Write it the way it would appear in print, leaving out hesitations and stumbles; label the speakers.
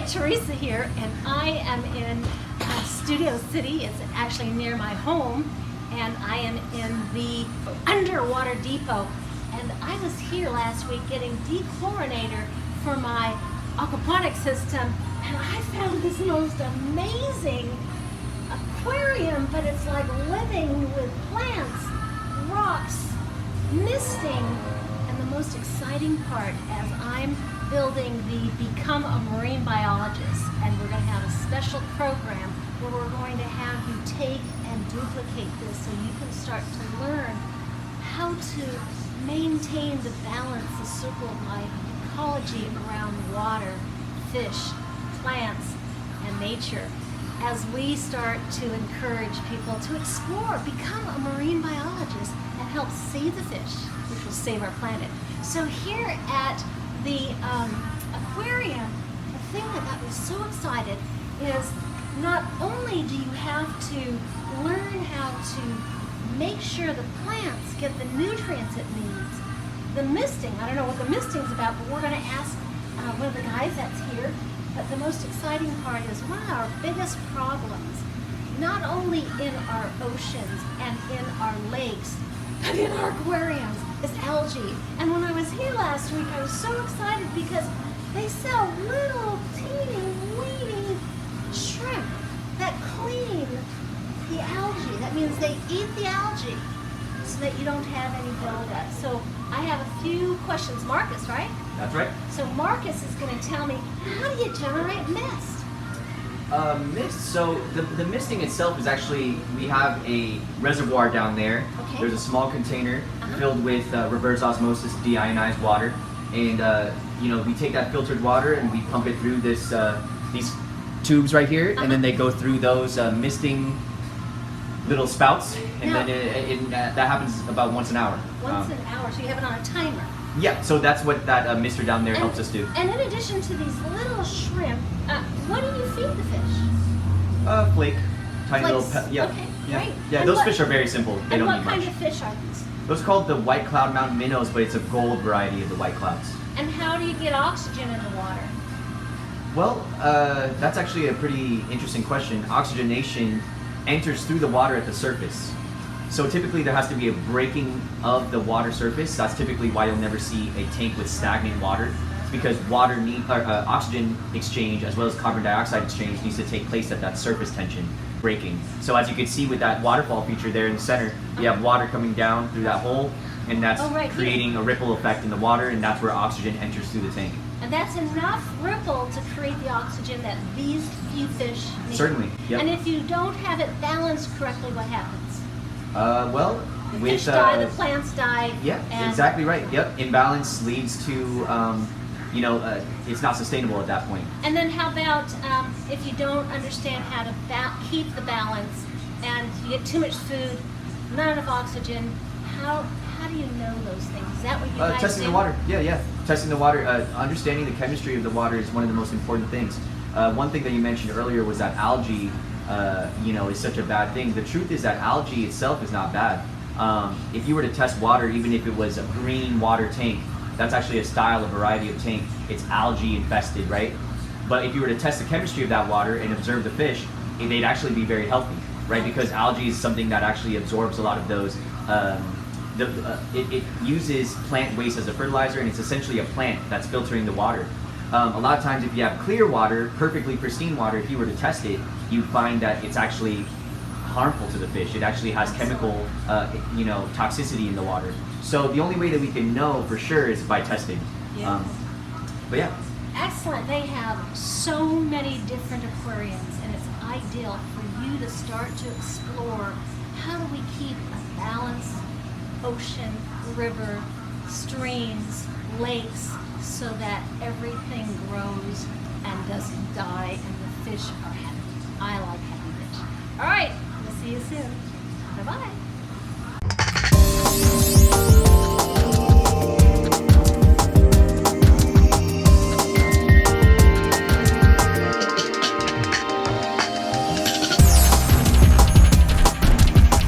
Speaker 1: Teresa here, and I am in Studio City. It's actually near my home, and I am in the underwater depot. And I was here last week getting dechlorinator for my aquaponic system, and I found this most amazing aquarium, but it's like living with plants, rocks, misting, and the most exciting part as I'm building the Become a Marine Biologist, and we're going to have a special program where we're going to have you take and duplicate this so you can start to learn how to maintain the balance, the circle of life, ecology around water, fish, plants, and nature, as we start to encourage people to explore, become a marine biologist, and help save the fish, which will save our planet. So here at the aquarium, the thing that got me so excited is not only do you have to learn how to make sure the plants get the nutrients it needs, the misting, I don't know what the misting's about, but we're going to ask one of the guys that's here. But the most exciting part is one of our biggest problems, not only in our oceans and in our lakes, but in our aquariums, is algae. And when I was here last week, I was so excited because they sell little teeny weeny shrimp that clean the algae. That means they eat the algae so that you don't have any buildup. So I have a few questions. Marcus, right?
Speaker 2: That's right.
Speaker 1: So Marcus is going to tell me, how do you generate mist?
Speaker 2: Mist, so the misting itself is actually, we have a reservoir down there.
Speaker 1: Okay.
Speaker 2: There's a small container filled with reverse osmosis deionized water, and we take that filtered water and we pump it through this these tubes right here, and then they go through those misting little spouts, and then that happens about once an hour.
Speaker 1: Once an hour, so you have it on a timer.
Speaker 2: Yeah, so that's what that mister down there helps us do.
Speaker 1: And in addition to these little shrimp, what do you feed the fish?
Speaker 2: Flake, tiny
Speaker 1: Flakes.
Speaker 2: little, yeah.
Speaker 1: Okay,
Speaker 2: yeah.
Speaker 1: great.
Speaker 2: Yeah,
Speaker 1: And
Speaker 2: those
Speaker 1: what-
Speaker 2: fish are very simple. They
Speaker 1: And
Speaker 2: don't
Speaker 1: what
Speaker 2: need
Speaker 1: kind
Speaker 2: much.
Speaker 1: of fish are these?
Speaker 2: Those are called the white cloud mountain minnows, but it's a gold variety of the white clouds.
Speaker 1: And how do you get oxygen in the water?
Speaker 2: Well, that's actually a pretty interesting question. Oxygenation enters through the water at the surface. So typically there has to be a breaking of the water surface. That's typically why you'll never see a tank with stagnant water. It's because oxygen exchange as well as carbon dioxide exchange needs to take place at that surface tension breaking. So as you can see with that waterfall feature there in the center, you have water coming down through that hole, and that's creating a ripple effect in the water, and that's where oxygen enters through the tank.
Speaker 1: And that's enough ripple to create the oxygen that these few fish need.
Speaker 2: Certainly, yep.
Speaker 1: And if you don't have it balanced correctly, what happens?
Speaker 2: Well,
Speaker 1: The
Speaker 2: with
Speaker 1: fish die, the plants die.
Speaker 2: yeah,
Speaker 1: and
Speaker 2: exactly right. Yep, imbalance leads to it's not sustainable at that point.
Speaker 1: And then how about if you don't understand how to keep the balance, and you get too much food, not enough oxygen, how do you know those things? Is that what you guys
Speaker 2: Testing
Speaker 1: do?
Speaker 2: the water. Yeah. Testing the water. Understanding the chemistry of the water is one of the most important things. One thing that you mentioned earlier was that algae, is such a bad thing. The truth is that algae itself is not bad. If you were to test water, even if it was a green water tank, that's actually a style, a variety of tank. It's algae infested, right? But if you were to test the chemistry of that water and observe the fish, they'd actually be very healthy, right? Because algae is something that actually absorbs a lot of those. It uses plant waste as a fertilizer, and it's essentially a plant that's filtering the water. A lot of times if you have clear water, perfectly pristine water, if you were to test it, you'd find that it's actually harmful to the fish. It actually has chemical toxicity in the water. So the only way that we can know for sure is by testing.
Speaker 1: Yeah.
Speaker 2: But yeah.
Speaker 1: Excellent. They have so many different aquariums, and it's ideal for you to start to explore how do we keep a balanced ocean, river, streams, lakes, so that everything grows and doesn't die and the fish are happy. I like happy fish. All right, we'll see you soon. Bye-bye.